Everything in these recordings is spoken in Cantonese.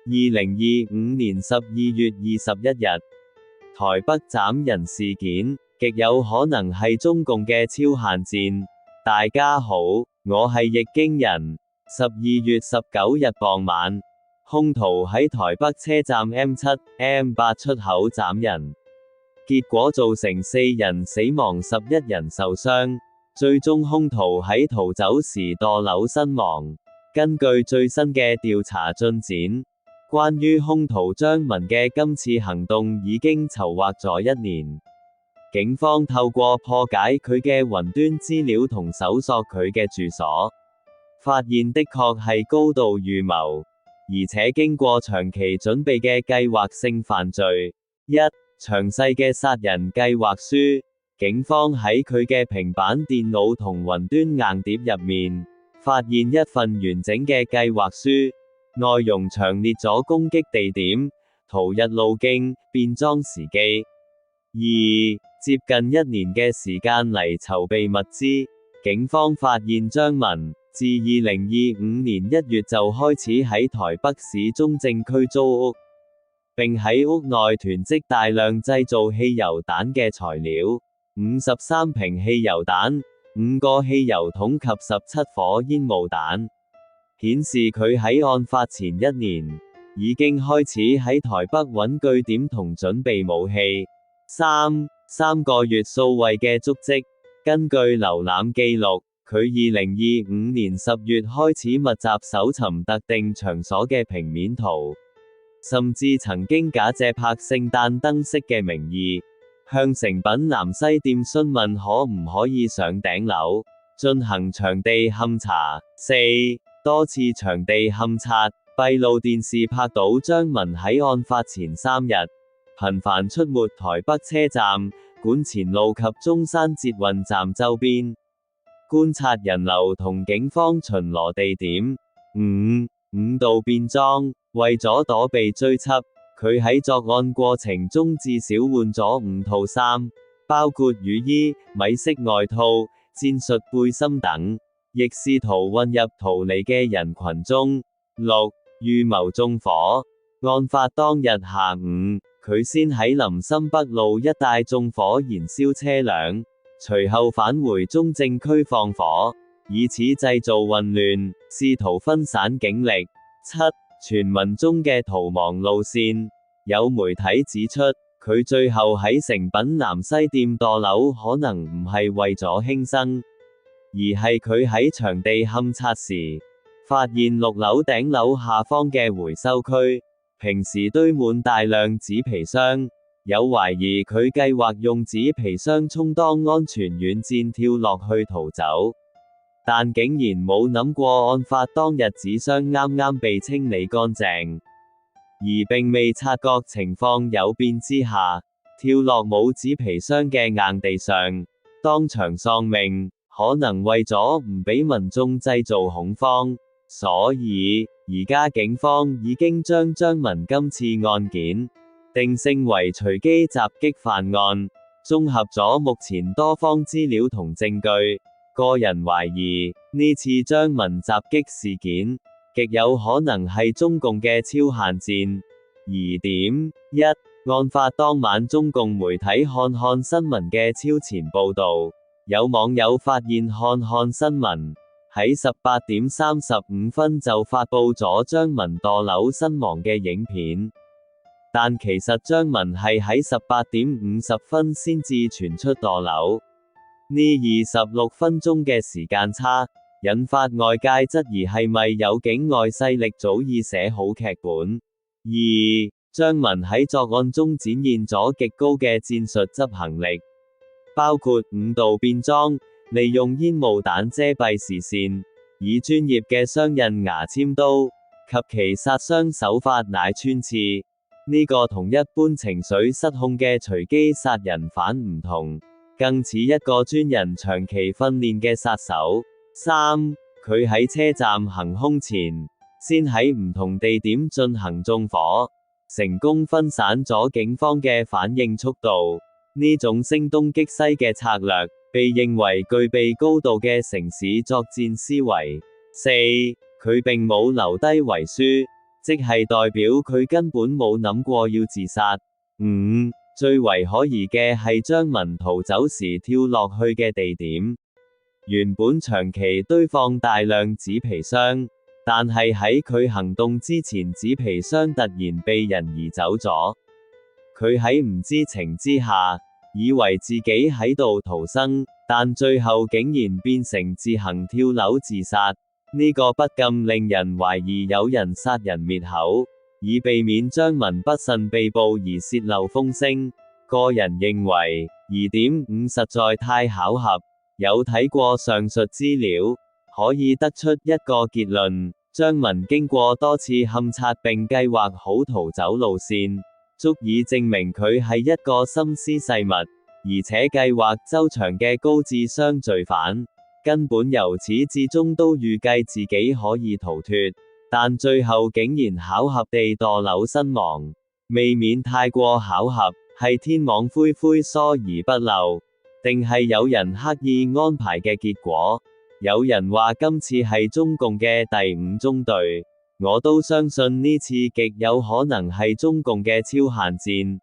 2025年12月21日，台北斬人事件，極有可能係中共嘅超限戰。大家好，我係易經人。12月19日傍晚，兇徒喺台北車站 M7、M8 出口斬人，結果造成4人死亡11人受傷，最終兇徒喺逃走時墮樓身亡。根據最新嘅調查進展，關於兇徒張文嘅今次行動已經籌劃咗1年。警方透過破解佢嘅雲端資料同搜索佢嘅住所，發現的確係高度預謀，而且經過長期準備嘅計劃性犯罪。詳細嘅殺人計劃書，警方喺佢嘅平板電腦同雲端硬碟入面，發現一份完整嘅計劃書，內容詳列咗攻擊地點、逃逸路徑、變裝時機。接近1年嘅時間嚟籌備物資，警方發現張文自2025年1月就開始喺台北市中正區租屋，並喺屋內囤積大量製造汽油彈嘅材料，53瓶汽油彈、5個汽油桶及17顆煙霧彈，顯示佢喺案發前1年已經開始喺台北揾據點同準備武器。3個月數位嘅足跡，根據瀏覽記錄，佢2025年10月開始密集搜尋特定場所嘅平面圖，甚至曾經假借拍聖誕燈飾嘅名義，向誠品南西店詢問可唔可以上頂樓，進行場地勘查。多次場地勘察，閉路電視拍到張文喺案發前3日，頻繁出沒台北車站、館前路及中山捷運站周邊，觀察人流同警方巡邏地點。5度變裝，為咗躲避追緝，佢喺作案過程中至少換咗5套衫，包括雨衣、米色外套、戰術背心等，亦試圖混入逃離嘅人群中。預謀縱火，案發當日下午，佢先喺林森北路一帶縱火燃燒車輛，隨後返回中正區放火，以此製造混亂，試圖分散警力。傳聞中嘅逃亡路線，有媒體指出，佢最後喺誠品南西店墮樓可能唔係為咗輕生，而係佢喺場地勘察時，發現6樓頂樓下方嘅回收區，平時堆滿大量紙皮箱，有懷疑佢計劃用紙皮箱充當安全軟墊跳落去逃走，但竟然冇諗過案發當日紙箱啱啱被清理乾淨，而並未察覺情況有變之下，跳落冇紙皮箱嘅硬地上，當場喪命，可能為咗唔俾民眾製造恐慌，所以而家警方已經將張文今次案件定性為隨機襲擊犯案。綜合咗目前多方資料同證據，個人懷疑呢次張文襲擊事件極有可能係中共嘅超限戰。疑點1，案發當晚中共媒體看看新聞嘅超前報導，有網友發現看看新聞喺18點35分就發佈咗張文墮樓身亡嘅影片，但其實張文係喺18點50分先至傳出墮樓，呢26分鐘嘅時間差，引發外界質疑係咪有境外勢力早已寫好劇本。張文喺作案中展現咗極高嘅戰術執行力，包括5度變裝，利用煙霧彈遮蔽視線，以專業嘅雙刃牙籤刀及其殺傷手法乃穿刺，呢個同一般情緒失控嘅隨機殺人犯唔同，更似一個專人長期訓練嘅殺手。佢喺車站行兇前，先喺唔同地點進行縱火，成功分散咗警方嘅反應速度。呢種聲東擊西嘅策略，被認為具備高度嘅城市作戰思維。佢並冇留低遺書，即係代表佢根本冇諗過要自殺。5. 最為可疑嘅係張文逃走時跳落去嘅地點，原本長期堆放大量紙皮箱，但係喺佢行動之前紙皮箱突然被人移走咗。佢喺唔知情之下，以為自己喺度逃生，但最後竟然變成自行跳樓自殺。呢個不禁令人懷疑有人殺人滅口，以避免張文不慎被捕而洩漏風聲。個人認為疑點5實在太巧合。有睇過上述資料，可以得出一個結論：張文經過多次勘察並計劃好逃走路線，足以證明佢係一個心思細密，而且計劃周詳嘅高智商罪犯。根本由始至終都預計自己可以逃脫，但最後竟然巧合地墮樓身亡，未免太過巧合。係天網恢恢疏而不漏，定係有人刻意安排嘅結果？有人話今次係中共嘅第5中隊，我都相信呢次極有可能係中共嘅超限戰。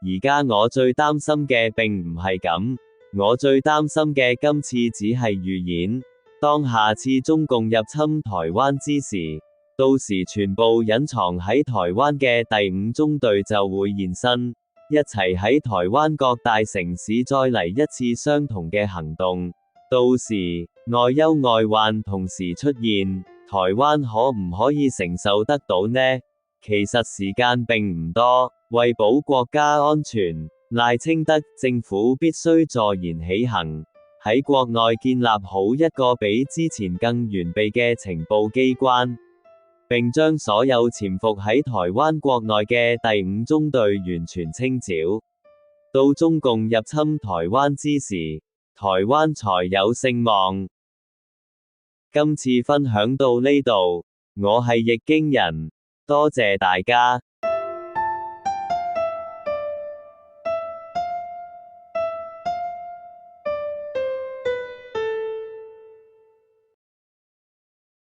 而家我最擔心嘅並唔係咁。我最擔心嘅今次只係預演，當下次中共入侵台灣之時，到時全部隱藏喺台灣嘅第5中隊就會現身，一齊喺台灣各大城市再嚟一次相同嘅行動。到時內憂外患同時出現，台灣可唔可以承受得到呢？其實時間並唔多，為保國家安全，賴清德政府必須坐言起行，喺國內建立好一個比之前更完備嘅情報機關，並將所有潛伏喺台灣國內嘅第5中隊完全清剿。到中共入侵台灣之時，台灣才有勝望。今次分享到呢度，我係易經人，多謝大家。